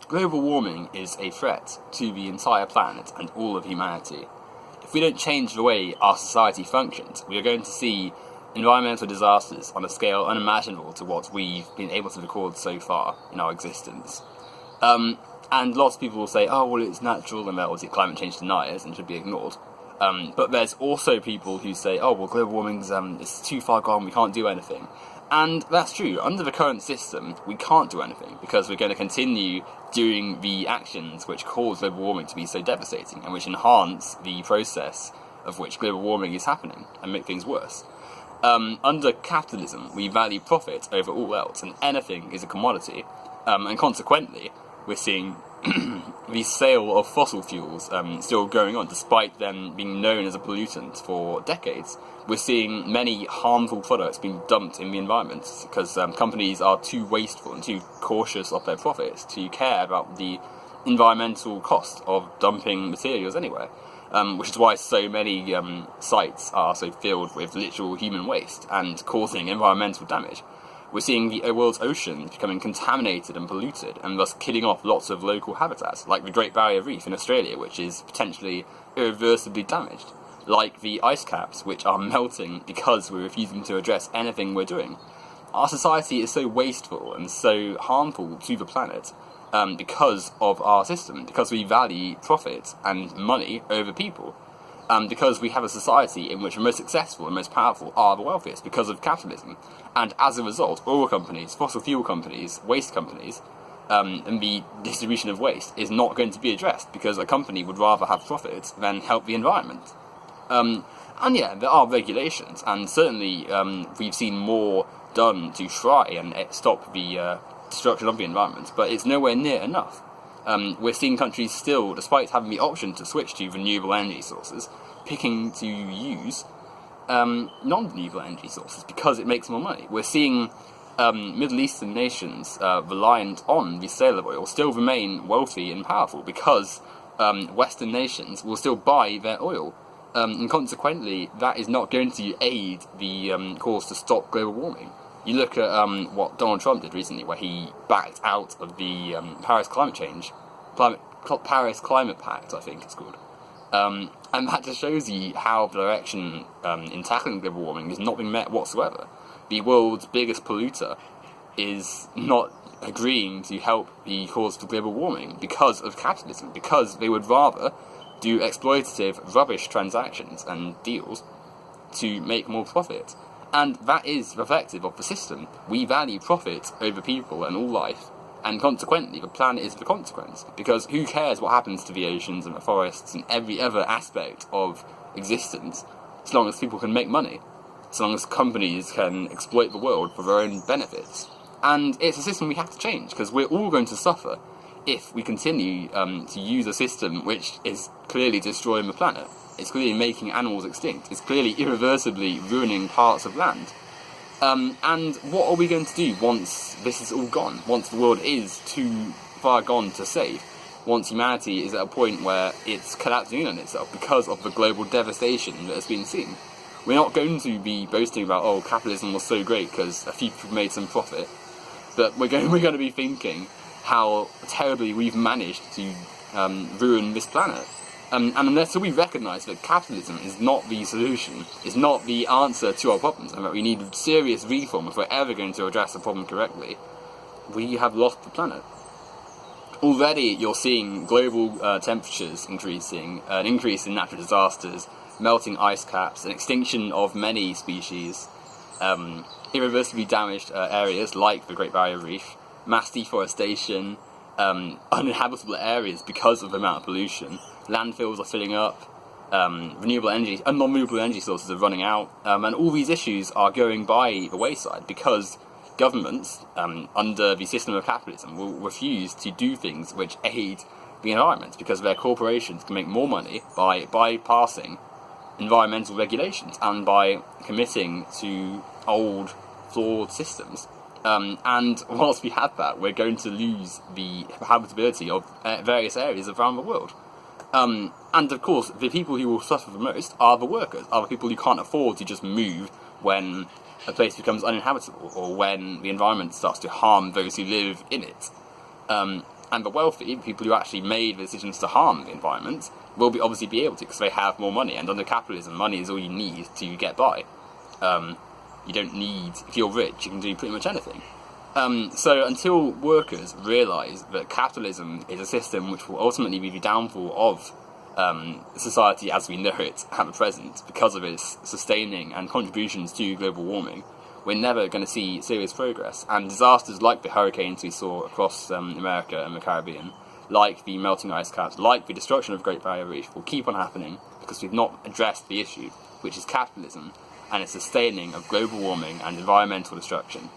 Global warming is a threat to the entire planet and all of humanity. If we don't change the way our society functions, we are going to see environmental disasters on a scale unimaginable to what we've been able to record so far in our existence. And lots of people will say, oh, well, it's natural, and they'll climate change deniers and should be ignored. But there's also people who say, oh, well, global warming's it's too far gone, we can't do anything. And that's true. Under the current system, we can't do anything because we're going to continue doing the actions which cause global warming to be so devastating and which enhance the process of which global warming is happening and make things worse. Under capitalism, we value profit over all else, and anything is a commodity. And consequently, we're seeing the sale of fossil fuels still going on, despite them being known as a pollutant for decades. We're seeing many harmful products being dumped in the environment because companies are too wasteful and too cautious of their profits to care about the environmental cost of dumping materials anywhere. Which is why so many sites are so filled with literal human waste and causing environmental damage. We're seeing the world's oceans becoming contaminated and polluted, and thus killing off lots of local habitats, like the Great Barrier Reef in Australia, which is potentially irreversibly damaged, like the ice caps, which are melting because we're refusing to address anything we're doing. Our society is so wasteful and so harmful to the planet because of our system, because we value profit and money over people. Because we have a society in which the most successful and most powerful are the wealthiest because of capitalism. And as a result, oil companies, fossil fuel companies, waste companies, and the distribution of waste is not going to be addressed because a company would rather have profit than help the environment. And yeah, there are regulations, and certainly we've seen more done to try and stop the destruction of the environment, but it's nowhere near enough. We're seeing countries still, despite having the option to switch to renewable energy sources, picking to use non-renewable energy sources because it makes more money. We're seeing Middle Eastern nations reliant on the sale of oil still remain wealthy and powerful because Western nations will still buy their oil. And consequently, that is not going to aid the cause to stop global warming. You look at what Donald Trump did recently, where he backed out of the Paris Climate Pact, I think it's called. And that just shows you how the direction in tackling global warming is not being met whatsoever. The world's biggest polluter is not agreeing to help the cause for global warming because of capitalism, because they would rather do exploitative, rubbish transactions and deals to make more profit. And that is reflective of the system. We value profit over people and all life, and consequently the planet is the consequence, because who cares what happens to the oceans and the forests and every other aspect of existence, as long as people can make money, as long as companies can exploit the world for their own benefits. And it's a system we have to change, because we're all going to suffer if we continue to use a system which is clearly destroying the planet. It's clearly making animals extinct. It's clearly irreversibly ruining parts of land. And what are we going to do once this is all gone? Once the world is too far gone to save? Once humanity is at a point where it's collapsing in on itself because of the global devastation that has been seen? We're not going to be boasting about, oh, capitalism was so great because a few people made some profit. But we're going to be thinking how terribly we've managed to ruin this planet. And unless we recognise that capitalism is not the solution, is not the answer to our problems, and that we need serious reform if we're ever going to address the problem correctly, we have lost the planet. Already you're seeing global temperatures increasing, an increase in natural disasters, melting ice caps, an extinction of many species, irreversibly damaged areas like the Great Barrier Reef, mass deforestation, uninhabitable areas because of the amount of pollution. Landfills are filling up, renewable energy and non-renewable energy sources are running out, and all these issues are going by the wayside because governments, under the system of capitalism, will refuse to do things which aid the environment because their corporations can make more money by bypassing environmental regulations and by committing to old, flawed systems. And whilst we have that, we're going to lose the habitability of various areas around the world. And of course, the people who will suffer the most are the workers, are the people who can't afford to just move when a place becomes uninhabitable or when the environment starts to harm those who live in it. And the wealthy, people who actually made the decisions to harm the environment, will obviously be able to because they have more money. And under capitalism, money is all you need to get by. You don't need, if you're rich, you can do pretty much anything. So until workers realise that capitalism is a system which will ultimately be the downfall of society as we know it at the present because of its sustaining and contributions to global warming, we're never going to see serious progress. And disasters like the hurricanes we saw across America and the Caribbean, like the melting ice caps, like the destruction of Great Barrier Reef, will keep on happening because we've not addressed the issue, which is capitalism and its sustaining of global warming and environmental destruction.